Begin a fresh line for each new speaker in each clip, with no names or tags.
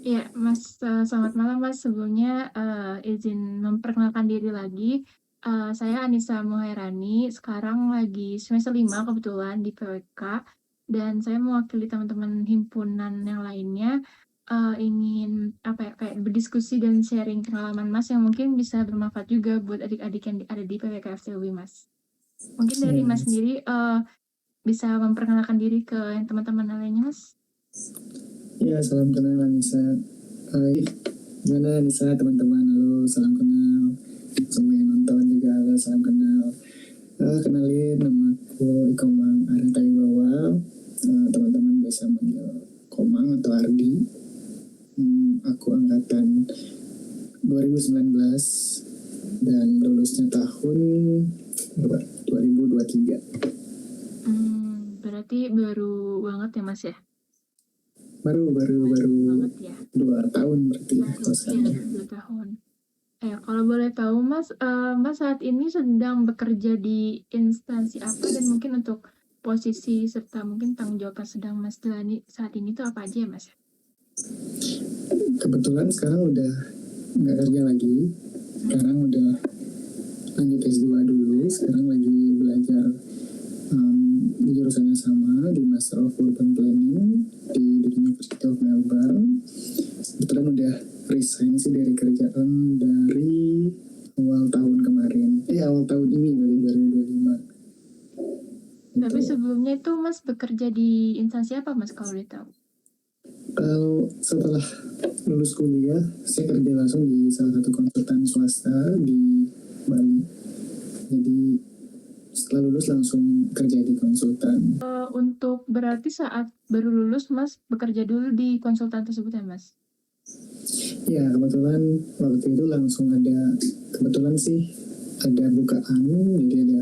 Iya, Mas, selamat malam, Mas. Sebelumnya izin memperkenalkan diri lagi. Saya Anissa Muhairani, sekarang lagi semester 5 kebetulan di PWK, dan saya mewakili teman-teman himpunan yang lainnya, ingin apa ya, kayak berdiskusi dan sharing pengalaman Mas yang mungkin bisa bermanfaat juga buat adik-adik yang ada di PWK FTUB, Mas. Mungkin dari
Ya,
Mas sendiri bisa memperkenalkan diri ke yang teman-teman lainnya, Mas.
ya, salam kenal Anissa. Hai, gimana Anissa teman-teman? Halo, salam kenal. Semua yang nonton juga halo, salam kenal. Kenalin, nama aku Ikomang Arya Wibawa. Teman-teman biasa manggil Komang atau Ardi. Aku angkatan 2019 dan lulusnya tahun berapa? 2023.
Berarti baru banget ya, Mas ya?
Baru baru
Baru
baru
banget ya.
2 tahun berarti ya
Baru,
kalau
iya,
sekarang.
2 tahun. Kalau boleh tahu, Mas, Mas saat ini sedang bekerja di instansi apa dan mungkin untuk posisi serta mungkin tanggung jawab yang sedang Mas jalani saat ini tuh apa aja ya, Mas?
Kebetulan sekarang udah nggak kerja lagi. Sekarang udah lanjut S2 dulu. Sekarang lagi belajar di jurusan yang sama di Master of Urban Planning di The University of Melbourne. Kebetulan udah resign sih dari kerjaan dari awal tahun kemarin. Awal tahun ini berarti 2025.
Tapi
Gitu.
sebelumnya itu Mas bekerja di instansi apa, Mas, kalau boleh tahu?
Kalau setelah lulus kuliah, saya kerja langsung di salah satu konsultan swasta di Bali. Jadi setelah lulus langsung kerja di konsultan.
Untuk berarti saat baru lulus, Mas bekerja dulu di konsultan tersebut ya, Mas?
Ya kebetulan waktu itu langsung ada, kebetulan sih ada bukaan, jadi ada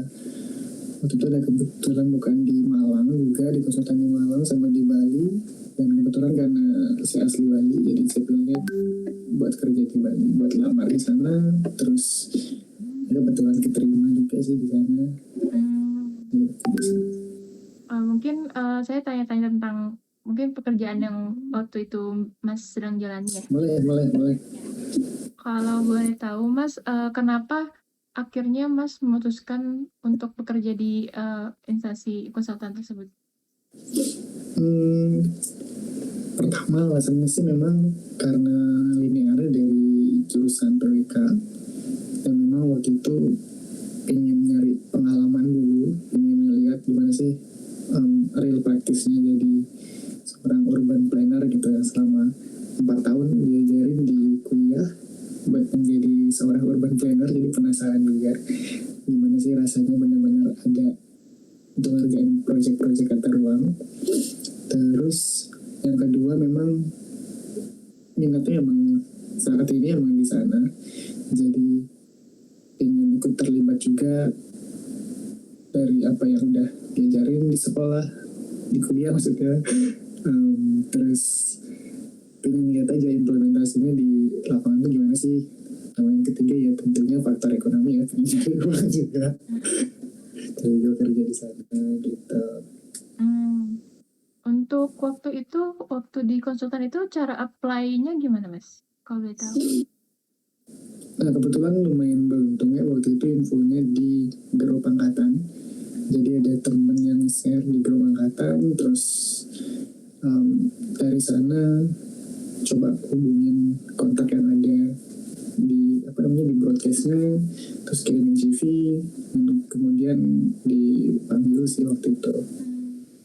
waktu itu ada kebetulan bukaan di Malang juga, di konsultan di Malang sama di Bali. Dan kebetulan karena saya asli Bali, jadi saya pilihnya buat kerja di Bali, buat lamar di sana. Terus kebetulan keterima juga sih di sana.
Hmm.
Gitu.
Mungkin saya tanya-tanya tentang mungkin pekerjaan yang waktu itu Mas sedang jalani ya.
Boleh, boleh, boleh.
Ya. Kalau boleh tahu Mas, kenapa akhirnya Mas memutuskan untuk bekerja di instansi konsultan tersebut?
Hmm, Pertama alasannya sih memang karena linear dari jurusan PWK, dan memang waktu itu ingin nyari pengalaman dulu, ingin ngeliat gimana sih real praktisnya jadi seorang urban planner gitu ya, selama 4 tahun diajarin di kuliah buat menjadi seorang urban planner. Jadi penasaran juga gimana sih rasanya benar-benar ada untuk ngerjain proyek-proyek tata ruang. Terus yang kedua memang minatnya emang saat ini emang di sana, jadi ingin ikut terlibat juga dari apa yang udah diajarin di sekolah, di kuliah maksudnya. Terus pengen lihat aja implementasinya di lapangan tuh gimana sih. Sama yang ketiga ya tentunya faktor ekonomi ya, pengen cari uang juga. Jadi gue kerja di sana gitu.
Hmm. Untuk waktu itu, waktu di konsultan itu cara apply-nya gimana, Mas? Kalau boleh tahu?
Nah kebetulan lumayan beruntung ya, waktu itu infonya di grup angkatan. Jadi ada temen yang share di grup angkatan, terus dari sana coba hubungin kontak yang ada di apa namanya di broadcastnya, terus kirimin CV, dan kemudian dipanggil sih waktu itu.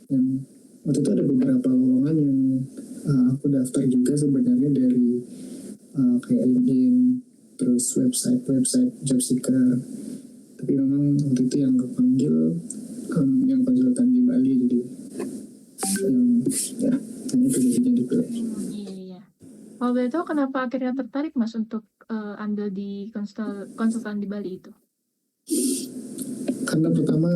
Dan waktu itu ada beberapa lowongan yang aku daftar juga sebenarnya dari kayak LinkedIn, terus website job seeker. Tapi memang waktu itu yang kepanggil yang konsultan di Bali, jadi yang ya yang itu jadinya dipilih.
Iya, iya. Kalau boleh tahu kenapa akhirnya tertarik Mas untuk ambil di konsultan di Bali itu?
Karena pertama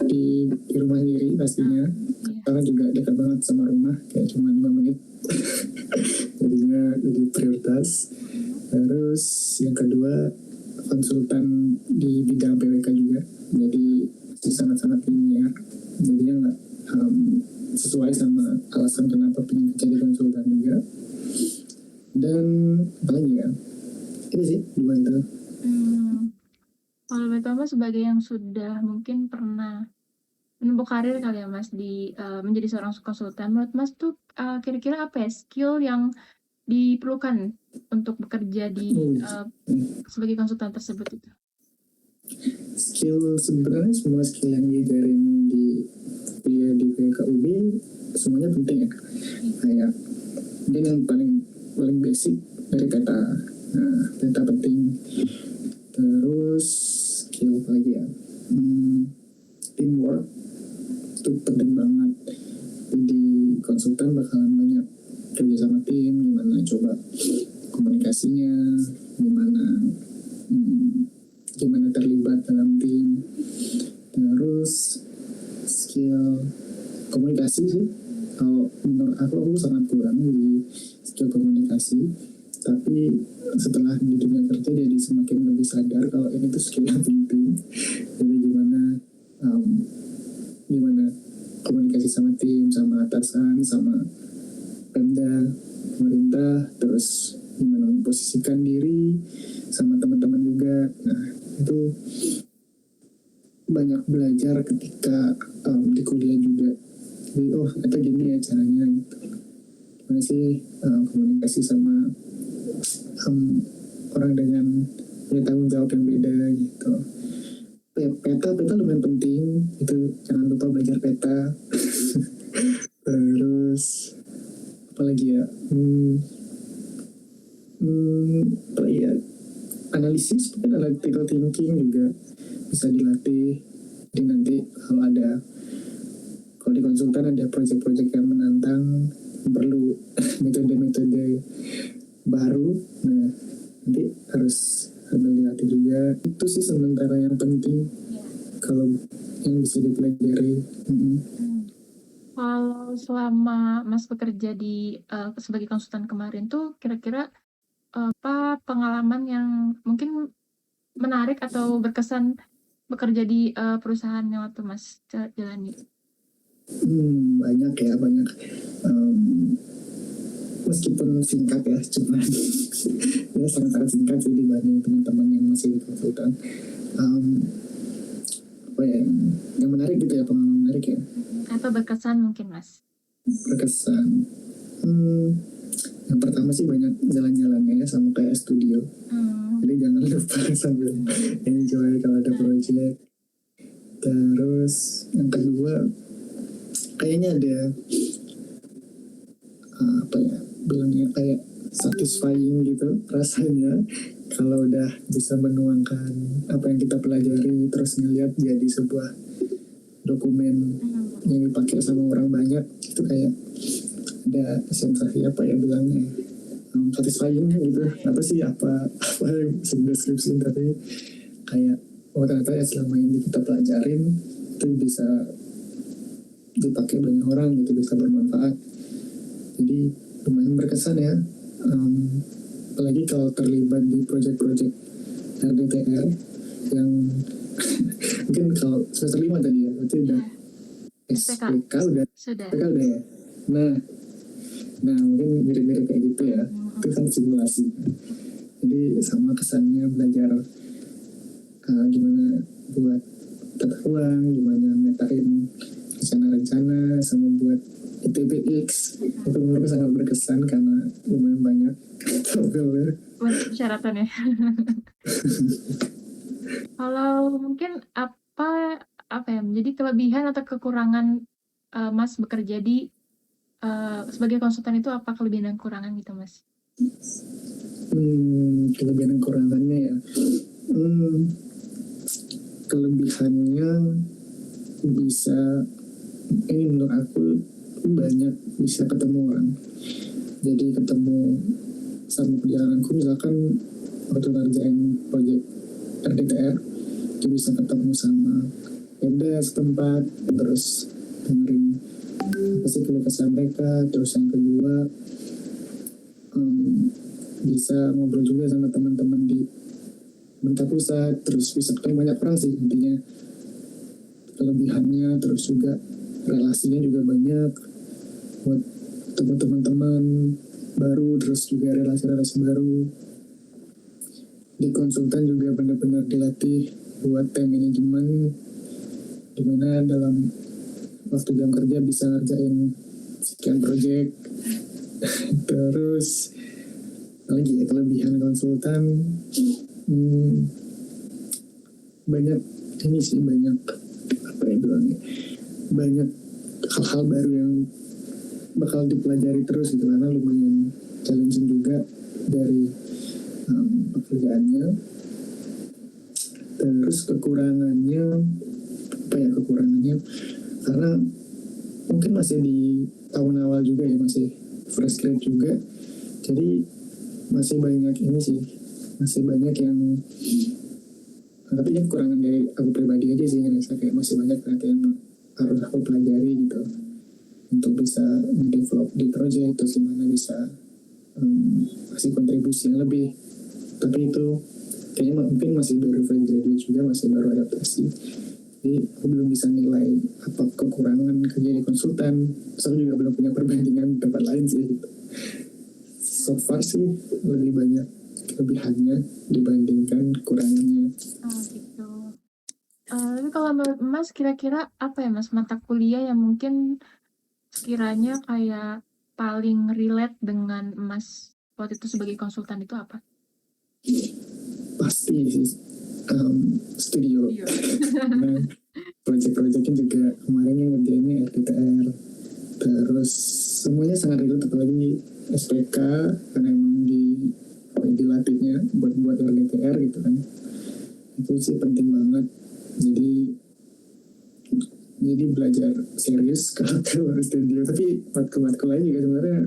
di rumah sendiri pastinya,
Iya.
karena juga dekat banget sama rumah, kayak cuma 5 menit. Jadinya jadi prioritas. Terus yang kedua konsultan di bidang PWK juga, jadi sangat-sangat linear, jadinya nggak sesuai sama alasan kenapa pengen jadi konsultan juga. Dan apalagi ya, itu sih dua itu.
Kalau betul Mas sebagai yang sudah mungkin pernah menempuh karir kali ya Mas di menjadi seorang konsultan, menurut Mas tuh kira-kira apa ya skill yang diperlukan untuk bekerja di sebagai konsultan tersebut itu?
Skill sebenarnya semua skill yang diajarin di kuliah di PKUB semuanya penting ya. Kayak mungkin yang paling basic dari peta. Nah, peta penting. Terus skill apa lagi ya? Teamwork itu penting banget. Jadi konsultan bakalan banyak kerja sama tim, gimana coba komunikasinya, gimana terlibat dalam tim. Terus skill komunikasi sih, kalau menurut aku sangat kurang di skill komunikasi, tapi setelah di dunia kerja jadi semakin lebih sadar kalau ini tuh skill yang penting. Jadi gimana komunikasi sama tim, sama atasan, sama Pemda, pemerintah, terus gimana memposisikan diri sama teman-teman juga. Nah, itu banyak belajar ketika di kuliah juga. Jadi itu gini ya caranya gitu. Gimana sih komunikasi sama orang dengan punya tanggung jawab yang beda gitu. Peta lumayan penting, itu jangan lupa belajar peta. Terus apalagi ya, apa ya, analisis, mungkin analytical thinking juga bisa dilatih. Jadi nanti kalau di konsultan ada proyek-proyek yang menantang, perlu metode-metode baru, nah nanti harus dilatih juga. Itu sih sementara yang penting kalau yang bisa dipelajari.
Kalau selama Mas bekerja di sebagai konsultan kemarin tuh kira-kira apa pengalaman yang mungkin menarik atau berkesan bekerja di perusahaan yang waktu Mas jalani?
Banyak. Meskipun singkat ya, cuma ya sangat-sangat singkat sih dibanding teman-teman yang masih di konsultan. Apa ya, yang menarik gitu ya, pengalaman menarik ya.
Atau berkesan mungkin Mas?
Berkesan. Yang pertama sih banyak jalan-jalannya ya, sama kayak studio. Jadi jangan lupa sambil enjoy kalau ada project. Terus yang kedua kayaknya ada apa ya bilangnya, kayak satisfying gitu rasanya kalau udah bisa menuangkan apa yang kita pelajari terus ngeliat jadi sebuah dokumen yang dipakai sama orang banyak. Itu kayak ada sensasi apa ya bilangnya, satisfying gitu. apa yang bisa deskripsiin, tapi kayak ternyata ya selama ini kita pelajarin itu bisa dipakai banyak orang gitu, bisa bermanfaat. Jadi lumayan berkesan ya, apalagi kalau terlibat di proyek-proyek RDTR yang mungkin kalau semester 5 tadi ya, berarti udah SPK udah ya. Nah mungkin mirip-mirip kayak gitu ya. Itu kan simulasi. Jadi sama kesannya belajar gimana buat tata ruang, gimana metain rencana-rencana, sama buat ITBX. Itu menurutku sangat berkesan karena lumayan banyak tabelnya.
Persyaratannya. Kalau mungkin apa ya menjadi kelebihan atau kekurangan Mas bekerja di sebagai konsultan itu, apa kelebihan dan kekurangan gitu Mas?
Kelebihan dan kekurangannya ya, kelebihannya bisa, ini menurut aku banyak bisa ketemu orang. Jadi ketemu sama perjalananku, misalkan waktu ngerjain proyek RDTR itu bisa ketemu sama Pemda setempat, terus dengerin apa sih keluh kesah mereka. Terus yang kedua, bisa ngobrol juga sama teman-teman di pemerintah pusat, terus bisa ketemu banyak orang sih intinya kelebihannya. Terus juga relasinya juga banyak buat teman-teman, baru, terus juga relasi-relasi baru. Di konsultan juga benar-benar dilatih buat time management, dimana dalam waktu jam kerja bisa ngerjain sekian project. Terus lagi ya kelebihan konsultan, banyak ini sih, banyak apa ya bilangnya, banyak hal-hal baru yang bakal dipelajari terus gitu, karena lumayan challenging juga dari pekerjaannya. Terus kekurangannya apa ya, kekurangannya karena mungkin masih di tahun awal juga ya, masih fresh grade juga, jadi masih banyak ini sih, masih banyak yang, tapi ini kekurangan dari aku pribadi aja sih, ngerasa kayak masih banyak yang harus aku pelajari gitu untuk bisa develop di project, terus gimana bisa kasih kontribusi yang lebih. Tapi itu kayaknya mungkin masih baru fresh graduate juga, masih baru adaptasi, jadi aku belum bisa nilai apa kekurangan kerja di konsultan. Saya juga belum punya perbandingan tempat lain sih gitu. So far sih lebih banyak kelebihannya dibandingkan kekurangannya.
Gitu. Tapi kalau menurut Mas, kira-kira apa ya Mas, mata kuliah yang mungkin sekiranya kayak paling relate dengan Mas waktu itu sebagai konsultan itu apa?
Pasti sih studio.
Iya.
Nah, project-projectnya juga kemarin yang ngerjainnya RTTR, terus semuanya sangat relate, apalagi SPK karena emang dilatihnya buat RTTR gitu kan. Itu sih penting banget, jadi belajar serius kalau keluar studio. Tapi matkul-matkul lain juga sebenarnya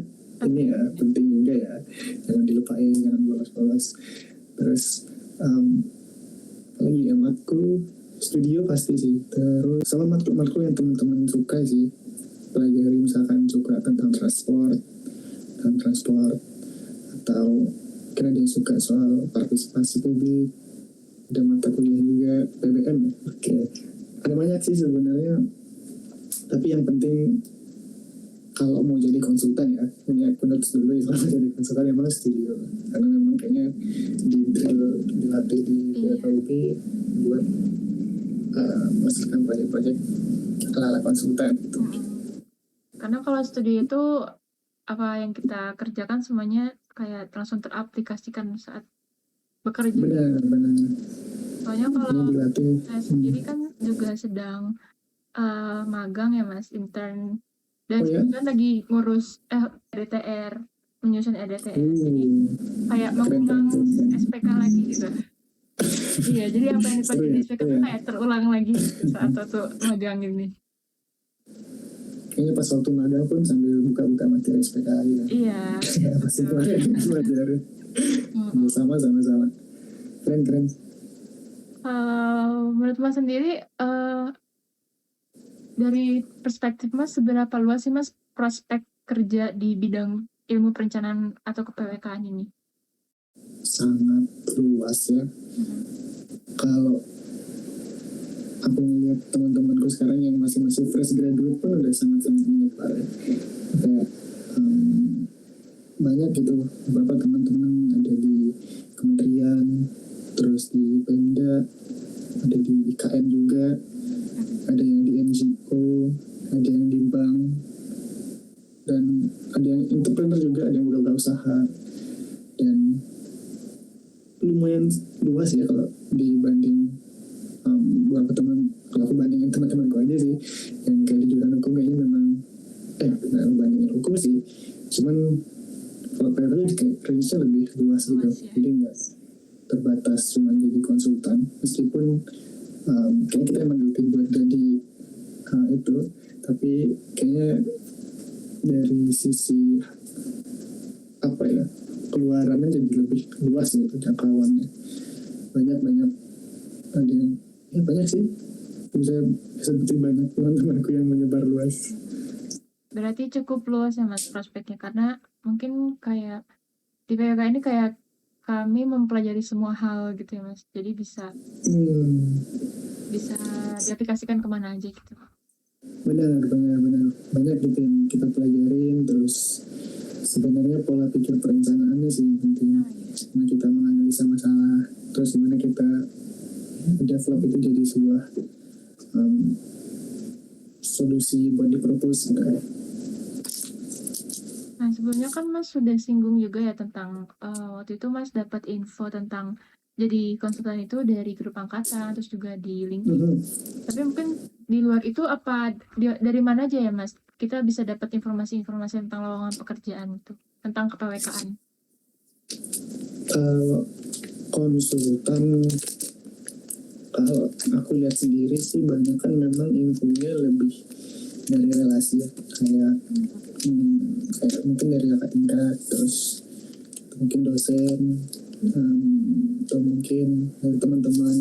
ini ya penting juga ya, jangan dilupain, jangan bolos-bolos. Terus lagi ya matkul studio pasti sih, terus sama matkul yang teman-teman suka sih pelajari, misalkan suka tentang transport, atau kira dia suka soal partisipasi publik, ada mata kuliah juga PBM ya. Oke, ada banyak sih sebenarnya, tapi yang penting kalau mau jadi konsultan ya, ini aku notes dulu ya, kalau jadi konsultan emang studio, karena memang kayaknya dilatih di PFUP buat menghasilkan proyek-proyek ala konsultan gitu.
Karena kalau studi itu apa yang kita kerjakan semuanya kayak langsung teraplikasikan saat bekerja.
Benar.
Soalnya kalau
dilatih.
saya sendiri kan juga sedang magang ya Mas, intern, dan juga lagi ngurus EDTR, menyusun EDTR, jadi kayak mengulang SPK lagi gitu. Iya, jadi apa yang dipakai di SPK tuh kayak terulang lagi saat waktu magang ini.
Kayaknya pas waktu magang pun sambil buka-buka materi SPK lagi kan.
Iya.
Pasti belajar. Sama. Keren.
Menurut Mas sendiri, dari perspektif Mas, seberapa luas sih Mas prospek kerja di bidang ilmu perencanaan atau kepwk ini?
Sangat luas ya. Kalau aku melihat teman-temanku sekarang yang masih fresh graduate pun udah sangat menyebar ya. Kayak banyak gitu, beberapa teman-teman ada di kementerian, terus di Pemda, ada di IKN juga, ada yang di NGO, ada yang di bank, dan ada yang entrepreneur juga, ada yang buka usaha, dan lumayan luas ya kalau dibanding beberapa teman. Kalau aku bandingin teman-temanku aja sih yang kayak di jurusan hukum, kayaknya memang bandingin hukum sih, cuman kalau PRL kayak range-nya lebih luas gitu, jadi nggak terbatas cuma jadi konsultan, meskipun kayaknya kita emang dilatih buat jadi itu, tapi kayaknya dari sisi apa ya, keluarannya jadi lebih luas gitu jangkauannya. Banyak ada yang banyak sih, bisa seperti banyak teman-temanku yang menyebar luas.
Berarti cukup luas ya Mas prospeknya, karena mungkin kayak di PWK ini kayak kami mempelajari semua hal gitu ya Mas, jadi bisa diaplikasikan kemana aja gitu.
Benar banyak gitu yang kita pelajarin, terus sebenarnya pola pikir perencanaannya sih yang penting.
Oh, iya.
Karena kita menganalisa masalah, terus gimana kita develop itu jadi sebuah solusi buat dipropose gitu.
Nah, sebelumnya kan Mas sudah singgung juga ya tentang waktu itu Mas dapat info tentang jadi konsultan itu dari grup angkatan, terus juga di LinkedIn. Tapi mungkin di luar itu apa dari mana aja ya Mas? Kita bisa dapat informasi-informasi tentang lowongan pekerjaan itu, tentang kepwk-an.
Konsultan, kalau aku lihat sendiri sih banyak kan memang infonya lebih dari relasi ya, kayak mungkin dari kakak tingkat, terus mungkin dosen, atau mungkin dari teman-teman.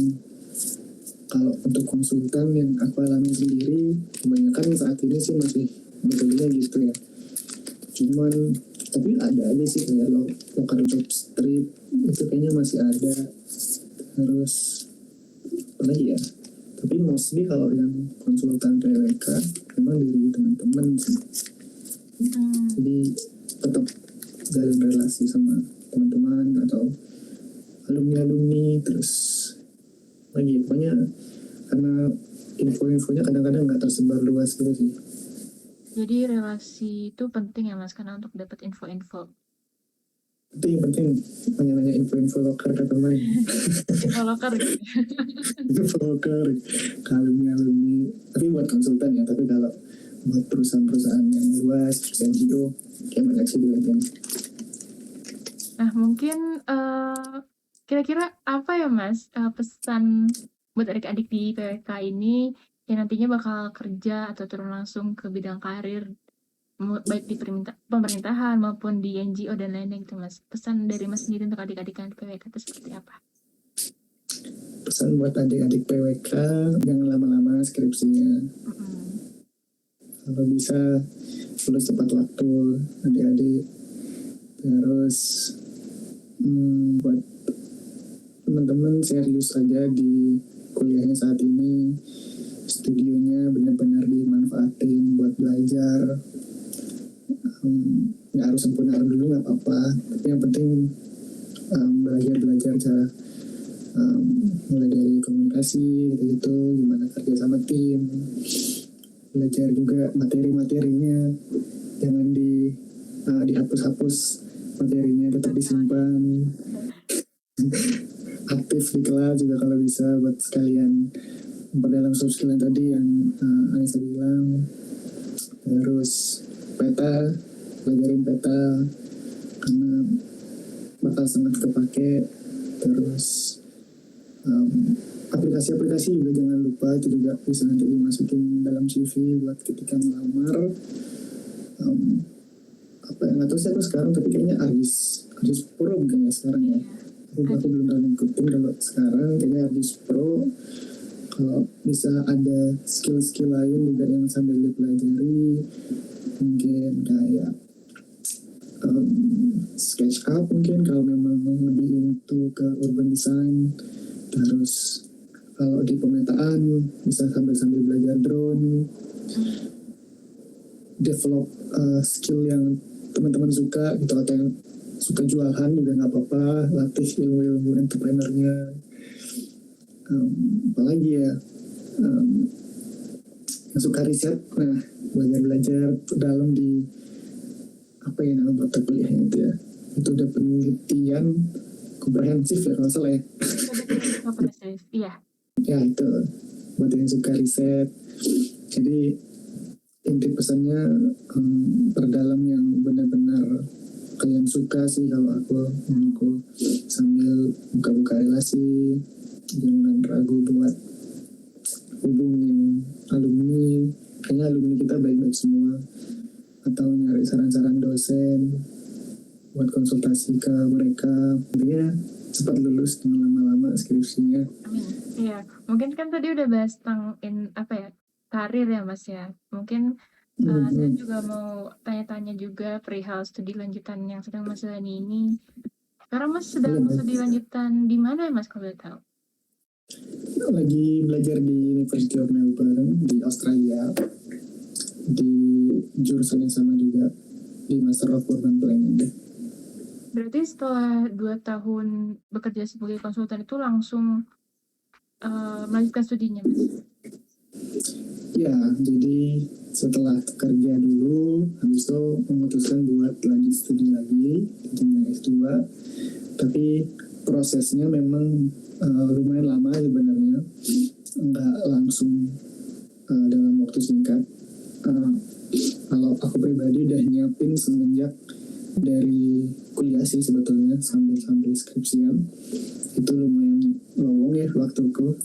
Kalau untuk konsultan yang aku alami sendiri, kebanyakan saat ini sih masih betulnya gitu ya. Cuman tapi ada aja sih kayak local job street itu kayaknya masih ada. Terus apa lagi ya? Tapi mostly kalau yang konsultan PWK memang dari teman-teman sih. Jadi tetap jalin relasi sama teman-teman atau alumni, terus lagi pokoknya karena info-infonya kadang-kadang nggak tersebar luas gitu sih.
Jadi relasi itu penting ya Mas, karena untuk dapat info-info.
Itu yang penting, nanya-nanya info-info lokal ke teman.
Info lokal gitu.
Info lokal ke alumni. Tapi buat konsultan ya, tapi kalau buat perusahaan-perusahaan yang luas, perusahaan NGO, kayak banyak sih di LinkedIn.
Nah, mungkin kira-kira apa ya Mas pesan buat adik-adik di PWK ini yang nantinya bakal kerja atau turun langsung ke bidang karir, baik di pemerintahan maupun di NGO dan lainnya gitu Mas. Pesan dari Mas sendiri untuk adik-adik yang di PWK itu seperti apa?
Pesan buat adik-adik PWK, jangan lama-lama skripsinya. Kalau bisa lulus tepat waktu adik-adik. Terus buat teman-teman serius aja di kuliahnya saat ini, studionya benar-benar dimanfaatin buat belajar. Nggak harus sempurna dulu, nggak apa-apa, tapi yang penting belajar cara mulai dari komunikasi gitu, gimana kerja sama tim, belajar juga materi-materinya, jangan dihapus-hapus materinya, tetap disimpan. Aktif di kelas juga kalau bisa, buat sekalian memperdalam soft skill yang tadi yang Anissa bilang. Terus belajarin peta karena bakal sangat kepake. Terus aplikasi-aplikasi juga jangan lupa, itu juga bisa nanti dimasukin dalam CV buat ketika melamar. Apa yang nggak tahu sih aku sekarang, tapi kayaknya Argis Pro mungkin ya sekarang ya. Aku belum pernah ngikutin. Kalau sekarang kayaknya Argis Pro, kalau bisa ada skill-skill lain juga yang sambil dipelajari, mungkin kayak SketchUp mungkin kalau memang lebih into ke urban design. Terus kalau di pemetaan bisa sambil belajar drone, develop skill yang teman-teman suka gitu, atau yang suka jualan juga nggak apa-apa, latih ilmu-ilmu entrepreneurnya. Apalagi ya, yang suka riset, nah belajar dalam di apa ya nama mata kuliahnya itu ya, itu udah penelitian komprehensif ya kalau salah ya.
Komprehensif, iya.
Ya itu buat yang suka riset. Jadi inti pesannya perdalam yang benar-benar kalian suka sih. Kalau aku sambil buka-buka relasi, jangan ragu buat hubungin alumni, kayaknya alumni kita baik-baik semua, atau nyari saran-saran dosen buat konsultasi ke mereka. Intinya cepat lulus, jangan lama-lama skripsinya.
Amin. Iya, mungkin kan tadi udah bahas tentang karir ya Mas ya. Mungkin saya juga mau tanya-tanya juga perihal studi lanjutan yang sedang Mas jalani ini. Sekarang Mas sedang studi lanjutan di mana ya Mas kalau boleh tahu?
Lagi belajar di University of Melbourne di Australia, di jurusan yang sama juga. di Master of Urban Planning.
Berarti setelah 2 tahun bekerja sebagai konsultan itu langsung melanjutkan studinya, Mas?
Ya, jadi setelah kerja dulu, habis itu memutuskan buat lanjut studi lagi, jenjang S2. Tapi prosesnya memang lumayan lama sebenarnya, nggak langsung dalam waktu singkat. Kalau aku pribadi udah nyiapin semenjak dari kuliah sih sebetulnya, sambil skripsian. Itu lumayan lowong ya waktuku,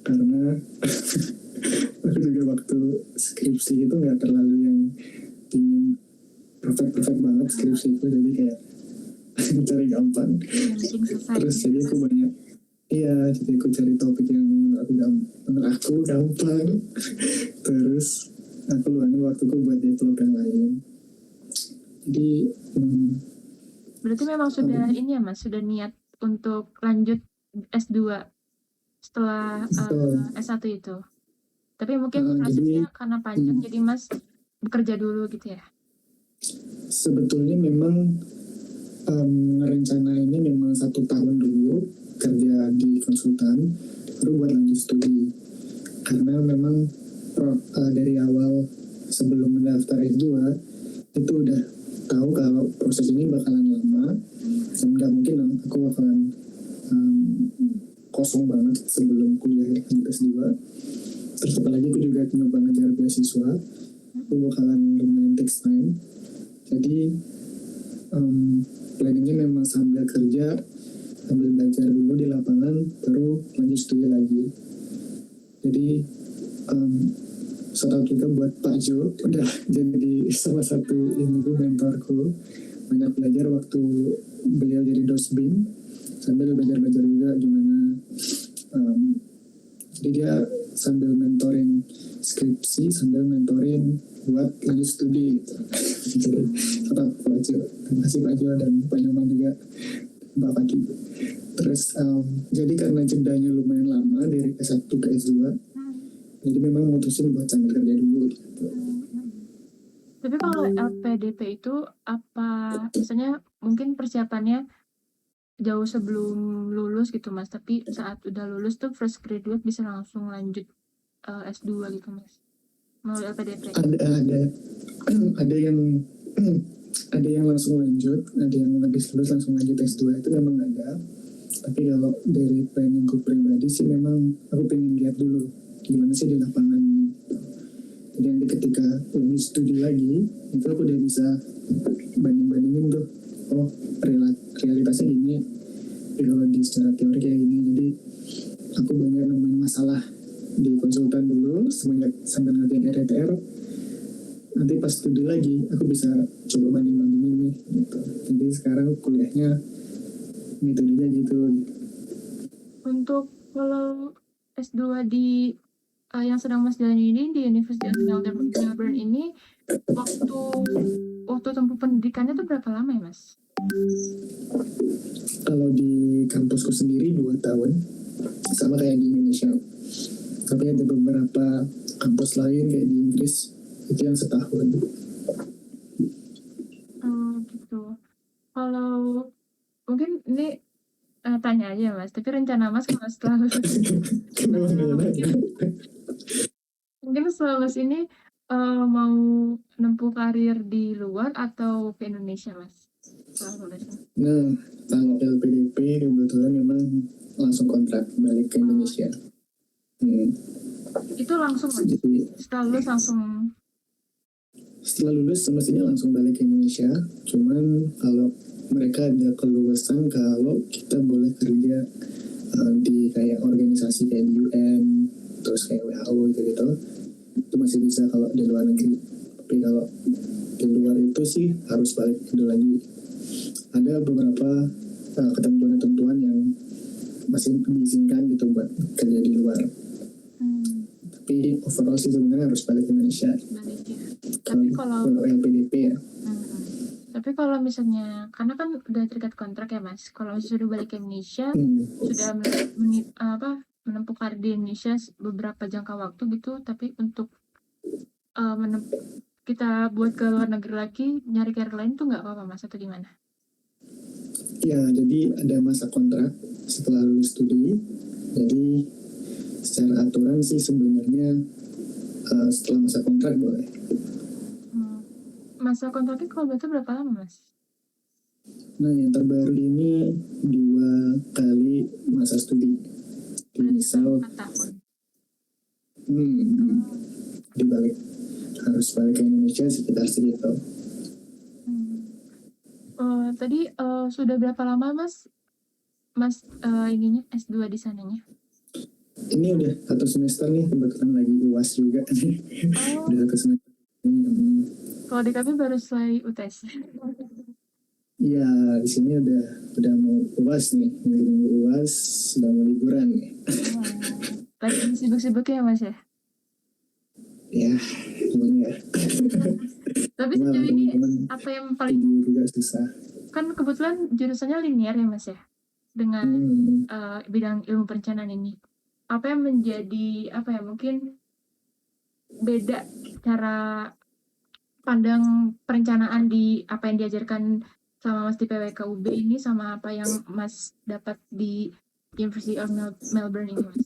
karena aku juga waktu skripsi itu nggak terlalu yang ingin perfect banget skripsi itu, jadi kayak cari gampang. Terus jadi aku banyak jadi aku cari topik yang menurut aku gampang. Terus aku luangin waktuku buat develop yang lain. Jadi
berarti memang sudah ini ya Mas, sudah niat untuk lanjut S2 setelah S1 itu. Tapi mungkin prosesnya karena panjang, jadi Mas bekerja dulu gitu ya?
Sebetulnya memang rencana ini memang 1 tahun dulu kerja di konsultan, baru buat lanjut studi. Karena memang dari awal sebelum mendaftar S2 itu udah tahu kalau proses ini bakalan lama, dan nggak mungkin aku bakalan kosong banget sebelum kuliah lanjut S2. Terus apalagi aku juga nyoba ngejar beasiswa, itu bakalan lumayan takes time. Jadi planningnya memang sambil kerja, sambil belajar dulu di lapangan, baru lanjut studi lagi. Jadi shout out juga buat Pak Jo, udah jadi salah satu mentorku. Banyak belajar waktu beliau jadi dosbing, sambil belajar juga gimana. Jadi dia sambil mentoring skripsi, sambil mentoring buat lanjut studi gitu. Jadi tetap Pak Jo, terima kasih Pak Jo dan Pak Nyoman juga, Mbak Pagi. Terus jadi karena jedanya lumayan lama dari S1 ke S2, jadi memang mutusin buat sambil kerja dulu gitu.
Tapi kalau LPDP itu apa, misalnya mungkin persiapannya jauh sebelum lulus gitu Mas, tapi saat udah lulus tuh fresh graduate bisa langsung lanjut S2 gitu Mas, melalui LPDP?
Ada yang ada yang langsung lanjut, ada yang habis lulus langsung lanjut S2, itu memang ada. Tapi kalau dari planningku pribadi sih memang aku pengen lihat dulu gimana sih di lapangan gitu. Jadi nanti ketika lanjut studi lagi, itu aku udah bisa banding-bandingin tuh, oh realitasnya gini, kalau di secara teori kayak gini. Jadi aku banyak nemuin masalah di konsultan dulu semenjak sambil ngerjain RTR. Nanti pas studi lagi aku bisa coba banding-bandingin nih gitu. Jadi sekarang kuliahnya metodenya gitu.
Untuk kalau S2 di yang sedang Mas jalani ini di University of Melbourne ini, waktu tempuh pendidikannya tuh berapa lama ya Mas?
Kalau di kampusku sendiri 2 tahun, sama kayak di Indonesia. Tapi ada beberapa kampus lain kayak di Inggris itu yang setahun.
Gitu. Kalau mungkin ini tanya aja Mas, tapi rencana Mas kalau setelah lulus mungkin setelah lulus ini mau menempuh karir di luar atau ke Indonesia Mas setelah lulus?
Nah, kalau LPDP kebetulan memang langsung kontrak balik ke Indonesia.
Itu langsung Mas? Jadi, setelah lulus
semestinya langsung balik ke Indonesia. Cuman kalau mereka ada keluasan kalau kita boleh kerja di kayak organisasi kayak UN, terus kayak WHO gitu, itu masih bisa kalau di luar negeri. Tapi kalau di luar itu sih harus balik Indo lagi. Ada beberapa ketentuan-ketentuan yang masih diizinkan gitu buat kerja di luar. Tapi overall sih sebenarnya harus balik ke Indonesia.
Tapi kalau
LPDP ya.
Tapi kalau misalnya, karena kan udah terikat kontrak ya Mas, kalau sudah balik ke Indonesia, sudah menempuh karir di Indonesia beberapa jangka waktu gitu, tapi untuk kita buat ke luar negeri lagi, nyari karir lain tuh nggak apa-apa Mas atau gimana?
Ya, jadi ada masa kontrak setelah lulus studi. Jadi secara aturan sih sebenarnya setelah masa kontrak boleh.
Masa kontraknya kalau betul berapa lama Mas?
Nah, yang terbaru ini 2 kali masa studi. Jadi
Berarti
misal
4 tahun.
dibalik harus balik ke Indonesia sekitar segitu.
Tadi sudah berapa lama Mas ininya S2 di sananya?
Ini udah 1 semester nih, kebetulan lagi UAS juga.
Oh,
Udah 1 semester.
kalau di kami baru selesai UTS.
Iya, di sini udah mau UAS nih, nunggu UAS, sudah mau liburan nih.
Lagi sibuk-sibuknya Mas ya?
Ya, gimana ya?
Tapi
Cuma
sejauh ini
teman-teman
apa yang paling
juga susah.
kan kebetulan jurusannya linear ya Mas ya? Dengan bidang ilmu perencanaan ini. Apa yang menjadi mungkin beda cara pandang perencanaan di apa yang diajarkan sama Mas di PWKUB ini sama apa yang Mas dapat di University of Melbourne ini Mas?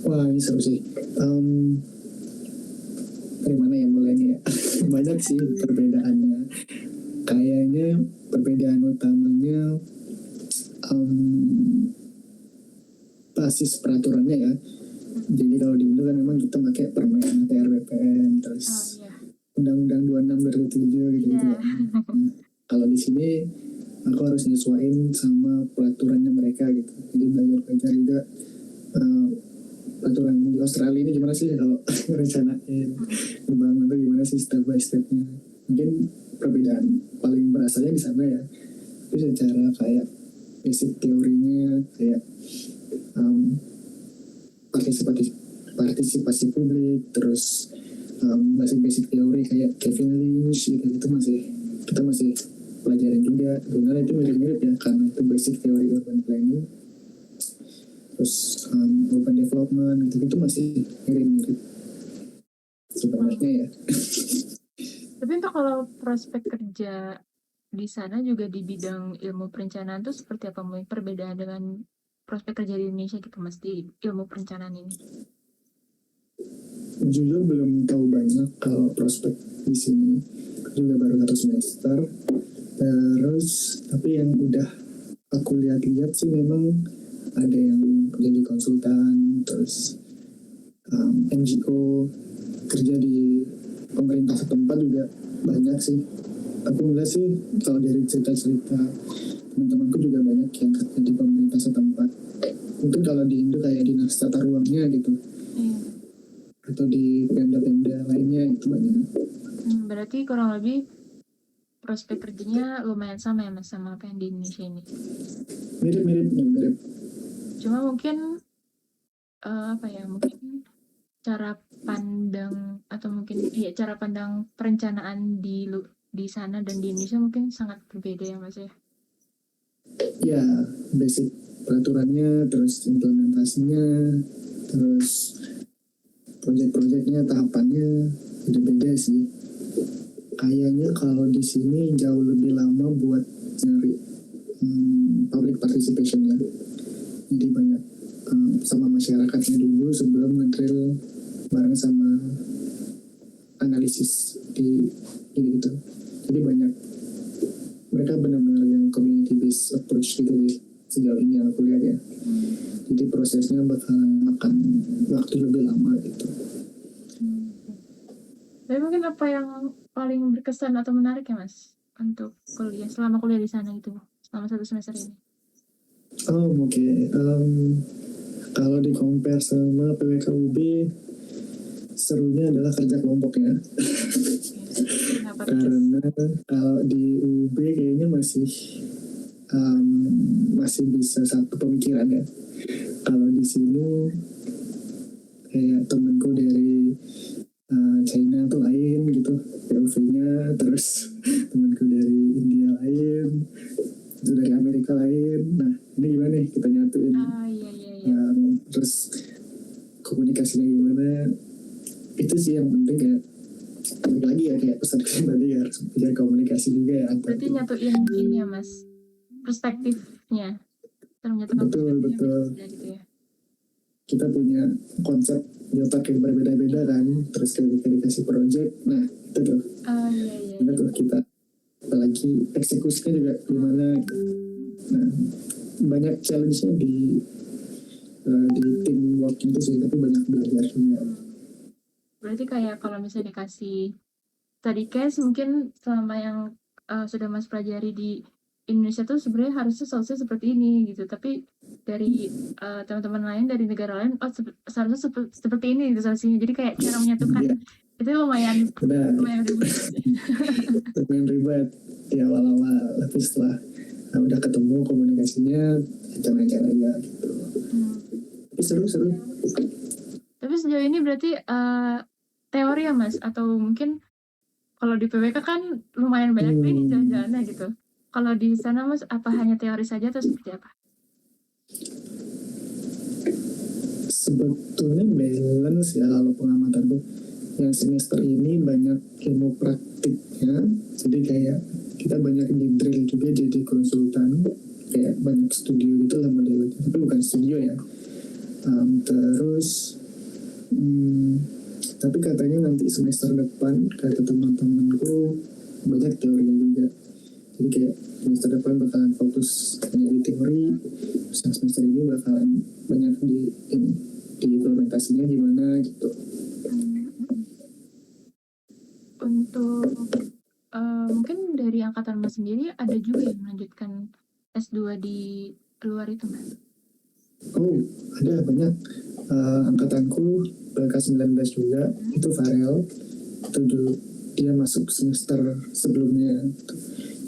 Wah, ini seru sih. Dari mana ya mulainya ya? Banyak sih perbedaannya. Kayaknya perbedaan utamanya basis peraturannya ya. Jadi kalau di Indo kan memang kita pakai Permen ATR BPN, terus Undang-Undang 26 2007 gitu ya. Kalau di sini aku harus nyesuaiin sama peraturannya mereka gitu. Jadi belajar juga peraturan di Australia ini gimana sih kalau rencanain membangun tuh gimana sih step by stepnya. Mungkin perbedaan paling berasanya di sana ya. Tapi secara kayak basic teorinya kayak partisipasi publik, terus basic teori kayak Kevin Lynch gitu itu kita masih pelajarin juga. Sebenarnya itu mirip-mirip ya karena itu basic teori urban planning, terus urban development gitu masih mirip-mirip sebenarnya ya.
Tapi untuk kalau prospek kerja di sana juga di bidang ilmu perencanaan itu seperti apa mungkin perbedaan dengan prospek kerja di Indonesia gitu Mas di ilmu perencanaan ini?
Jujur belum tahu banyak kalau prospek di sini, juga baru 1 semester. Terus tapi yang udah aku lihat-lihat sih memang ada yang jadi konsultan, terus NGO, kerja di pemerintah setempat juga banyak sih. Aku ngeliat sih kalau dari cerita-cerita teman-temanku juga banyak yang kerja di pemerintah setempat. Mungkin kalau di Indo kayak dinas tata ruangnya gitu, atau di pemda-pemda lainnya itu banyak.
Berarti kurang lebih prospek kerjanya lumayan sama ya Mas sama apa yang di Indonesia ini?
Mirip.
Cuma mungkin mungkin cara pandang atau mungkin cara pandang perencanaan di sana dan di Indonesia mungkin sangat berbeda ya Mas ya?
Ya, basic peraturannya, terus implementasinya, terus proyek-proyeknya, tahapannya beda-beda sih. Kayaknya kalau di sini jauh lebih lama buat nyari public participation ya. Jadi banyak sama masyarakatnya dulu sebelum nge-drill bareng sama analisis di gitu. Jadi banyak mereka benar-benar yang community based approach gitu sih sejauh ini yang aku lihat ya. Jadi prosesnya bakalan makan waktu lebih lama gitu.
Tapi mungkin apa yang paling berkesan atau menarik ya Mas untuk selama kuliah di sana gitu selama 1 semester ini?
Oke. Kalau di compare sama PWKUB, serunya adalah kerja kelompoknya. Karena kalau di UB kayaknya masih bisa satu pemikiran ya. Kalau di sini kayak temenku dari China tuh lain gitu POV-nya, terus temanku dari India lain, itu dari Amerika lain. Nah ini gimana nih kita nyatuin?
Iya.
Terus komunikasinya gimana? itu sih yang penting kayak balik lagi ya kayak pesan tadi harus belajar komunikasi juga ya antar
Berarti nyatuin ini ya mas, perspektifnya, menyatukan
betul
perspektifnya
betul
beda gitu ya.
kita punya konsep di otak yang berbeda-beda kan terus ketika dikasih project nah itu tuh
Iya.
itu tuh kita apalagi eksekusinya juga gimana gitu. Nah banyak challenge-nya di teamwork itu sih tapi banyak belajar juga.
Berarti kayak kalau misalnya dikasih study case mungkin selama yang sudah mas pelajari di Indonesia tuh sebenarnya harusnya solusinya seperti ini gitu, tapi dari teman-teman lain dari negara lain seharusnya seperti ini gitu solusinya, jadi kayak cara menyatukan
Iya
itu lumayan
benar
ribet.
lumayan ribet di awal-awal tapi setelah udah ketemu komunikasinya lancar-lancar aja gitu tapi seru-seru.
Tapi sejauh ini berarti teori ya mas, atau mungkin kalau di PWK kan lumayan banyak nih jalan-jalannya gitu. Kalau di sana mas apa hanya teori saja atau seperti apa?
Sebetulnya balance ya kalau pengamatan gue yang semester ini banyak ilmu praktiknya jadi kayak kita banyak di drill juga jadi konsultan kayak banyak studio gitu lah modelnya tapi bukan studio ya. Terus tapi katanya nanti semester depan kata teman-temanku banyak teorinya juga jadi kayak semester depan bakalan fokus hanya di teori terus yang semester ini bakalan banyak di implementasinya gimana gitu.
Untuk mungkin dari angkatan mas sendiri ada juga yang melanjutkan S2 di luar itu mas?
Oh ada banyak angkatanku BK19 juga itu Farel itu dulu dia masuk semester sebelumnya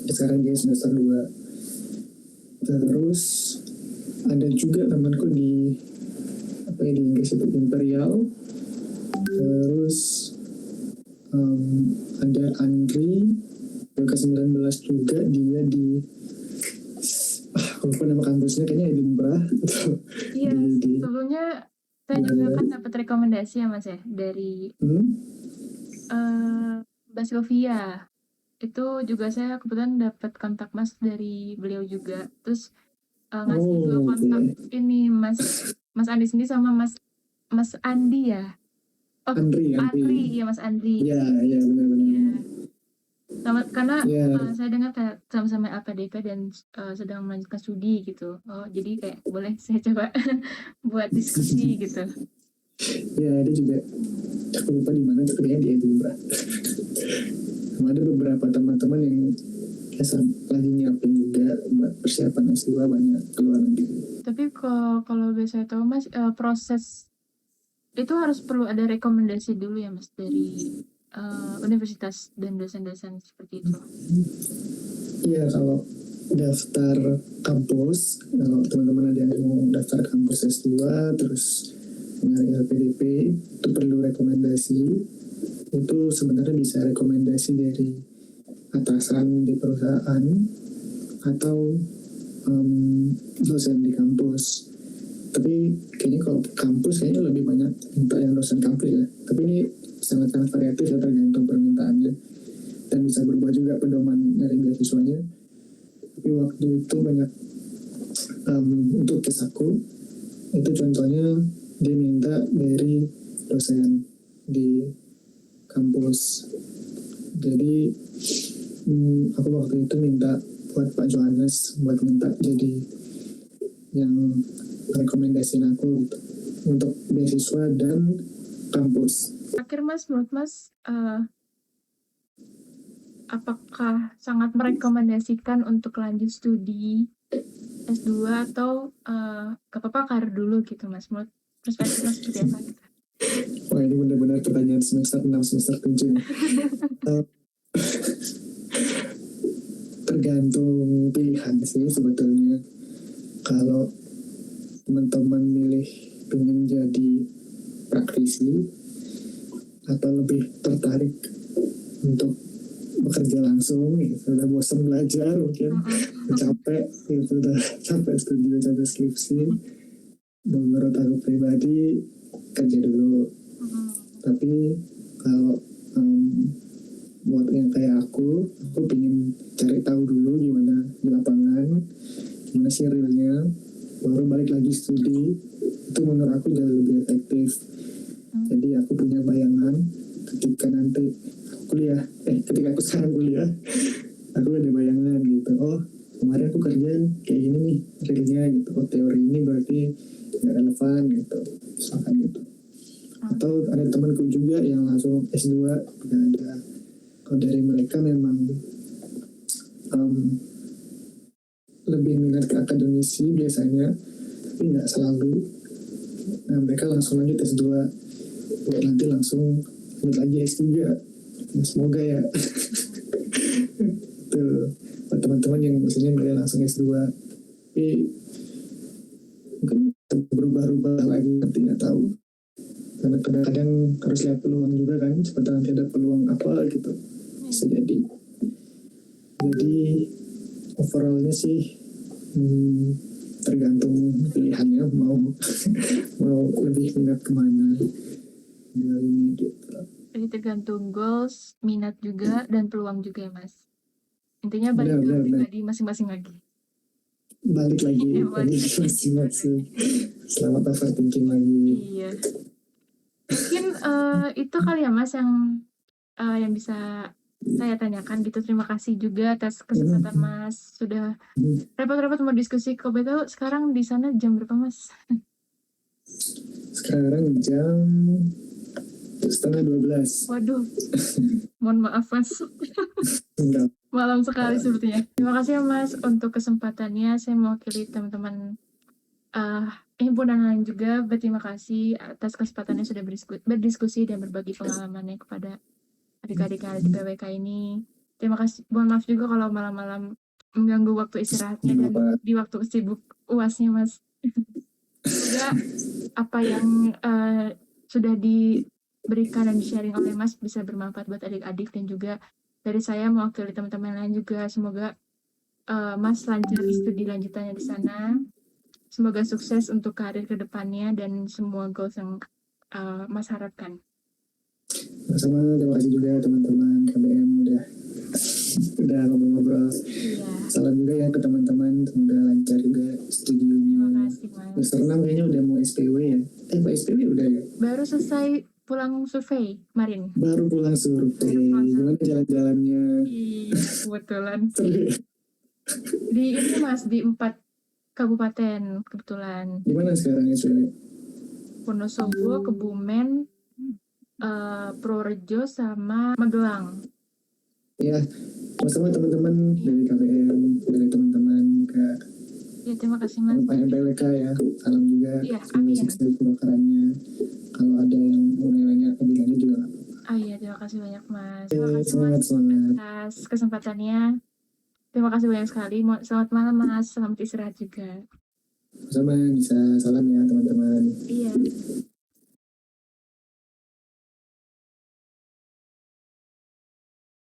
sekarang dia semester 2 terus ada juga temanku di apa ya di Inggris itu Imperial terus ada Andri BK19 juga dia di aku lupa nama kampusnya kayaknya Edinburgh
Iya sebelumnya saya juga kan dapat rekomendasi ya mas ya dari Mbak Sylvia, itu juga saya kebetulan dapat kontak mas dari beliau juga, terus ngasih dua kontak ini mas Andi sendiri sama mas Andi ya. Andri iya mas Andri.
Iya benar-benar.
Karena saya dengar kayak sama-sama LPDP dan sedang melanjutkan studi gitu. Oh jadi kayak boleh saya coba buat diskusi gitu.
Ya dia juga aku lupa di mana tapi kayaknya di Edinburgh. Ada beberapa teman-teman yang lagi nyiapin juga buat persiapan S2 banyak keluar negeri.
Tapi kalau biasa tahu mas proses itu harus perlu ada rekomendasi dulu ya mas dari universitas dan dosen-dosen seperti itu.
Iya kalau daftar kampus kalau teman-teman ada yang mau daftar kampus S2 terus nyari LPDP itu perlu rekomendasi itu sebenarnya bisa rekomendasi dari atasan di perusahaan atau dosen di kampus tapi kayaknya kalau kampus kayaknya lebih banyak minta yang dosen kampus ya tapi ini sangat-sangat variatif ya tergantung permintaannya dan bisa berubah juga pedoman dari beasiswanya tapi waktu itu banyak untuk case aku itu contohnya dia minta dari dosen di kampus jadi aku waktu itu minta buat Pak Johannes buat minta jadi yang rekomendasiin aku gitu untuk beasiswa dan kampus.
Akhir mas, menurut mas apakah sangat merekomendasikan untuk lanjut studi S2 atau gak apa-apa karir dulu gitu mas, menurut perspektif mas seperti apa gitu?
Wah ini benar-benar pertanyaan semester 6 semester 7 tergantung pilihan sih sebetulnya kalau teman-teman milih pengen jadi praktisi atau lebih tertarik untuk bekerja langsung gitu udah bosan belajar mungkin capek gitu udah capek studi capek skripsi menurut aku pribadi kerja dulu Tapi kalau buat yang kayak aku pengen cari tahu dulu gimana di lapangan, gimana sih realnya, baru balik lagi studi. Itu menurut aku jauh lebih efektif. Jadi aku punya bayangan ketika nanti aku kuliah, ketika aku sekarang kuliah, aku ada bayangan gitu. Oh, kemarin aku kerja kayak gini nih realnya gitu. Oh, teori ini berarti nggak relevan gitu, misalkan gitu. Atau ada temanku juga yang langsung S2 udah ada. Kalau dari mereka memang lebih minat ke akademisi biasanya, tapi nggak selalu. Nah, mereka langsung lanjut S2, nanti langsung lanjut lagi S3. Nah, semoga ya. Tuh, buat teman-teman yang biasanya mereka langsung S2, tapi mungkin berubah-ubah lagi, nanti nggak tahu. Karena kadang-kadang harus lihat peluang juga kan, seperti nanti ada peluang apa gitu, bisa jadi. Jadi overallnya sih tergantung pilihannya mau mau lebih minat kemana dari ini gitu.
Jadi tergantung goals, minat juga, dan peluang juga ya Mas. Intinya balik ke
Benar.
pribadi masing-masing lagi.
Balik lagi
Iya,
lagi masing-masing. Selamat overthinking lagi.
Iya. Mungkin itu kali ya Mas yang bisa saya tanyakan gitu. Terima kasih juga atas kesempatan Mas sudah repot-repot mau diskusi. Kok betul sekarang di sana jam berapa Mas?
Sekarang jam 11:30.
Waduh, mohon maaf Mas.
Enggak.
Malam sekali sepertinya. Terima kasih ya Mas untuk kesempatannya. Saya mewakili teman-teman himpunan lain juga berterima kasih atas kesempatannya sudah berdiskusi dan berbagi pengalamannya kepada adik-adik yang ada di PWK ini. Terima kasih. Mohon maaf juga kalau malam-malam mengganggu waktu istirahatnya dan di waktu sibuk UASnya Mas. Semoga apa yang sudah diberikan dan di-sharing oleh Mas bisa bermanfaat buat adik-adik, dan juga dari saya mewakili teman-teman lain juga semoga Mas lancar studi lanjutannya di sana. Semoga sukses untuk karir kedepannya dan semua goals yang Mas harapkan.
Sama, terima kasih juga teman-teman KBM udah ngobrol-ngobrol.
Iya.
Salam juga ya ke teman-teman, semoga lancar juga studinya.
Terima kasih Mas.
Semester 6 kayaknya udah mau SPW ya. Pak SPW udah ya?
Baru selesai pulang survei kemarin.
Baru pulang survei. Gimana jalan-jalannya?
Iya, kebetulan. Di ini Mas, di 4 kabupaten kebetulan.
Di mana sekarang SPW?
Wonosobo, Kebumen, Purworejo, sama Magelang.
Ya, sama teman-teman dari KBM, dari teman-teman ke
Ya, terima kasih Mas.
PWK ya. Salam juga.
Iya,
Semoga
amin.
sukses pembakarannya. Kalau ada yang mau nanya lebih lanjut juga nggak apa-apa.
Iya, terima kasih banyak Mas. Terima kasih
Semangat.
Mas atas kesempatannya. Terima kasih banyak sekali. Selamat malam Mas. Selamat istirahat juga.
Sama bisa salam ya teman-teman.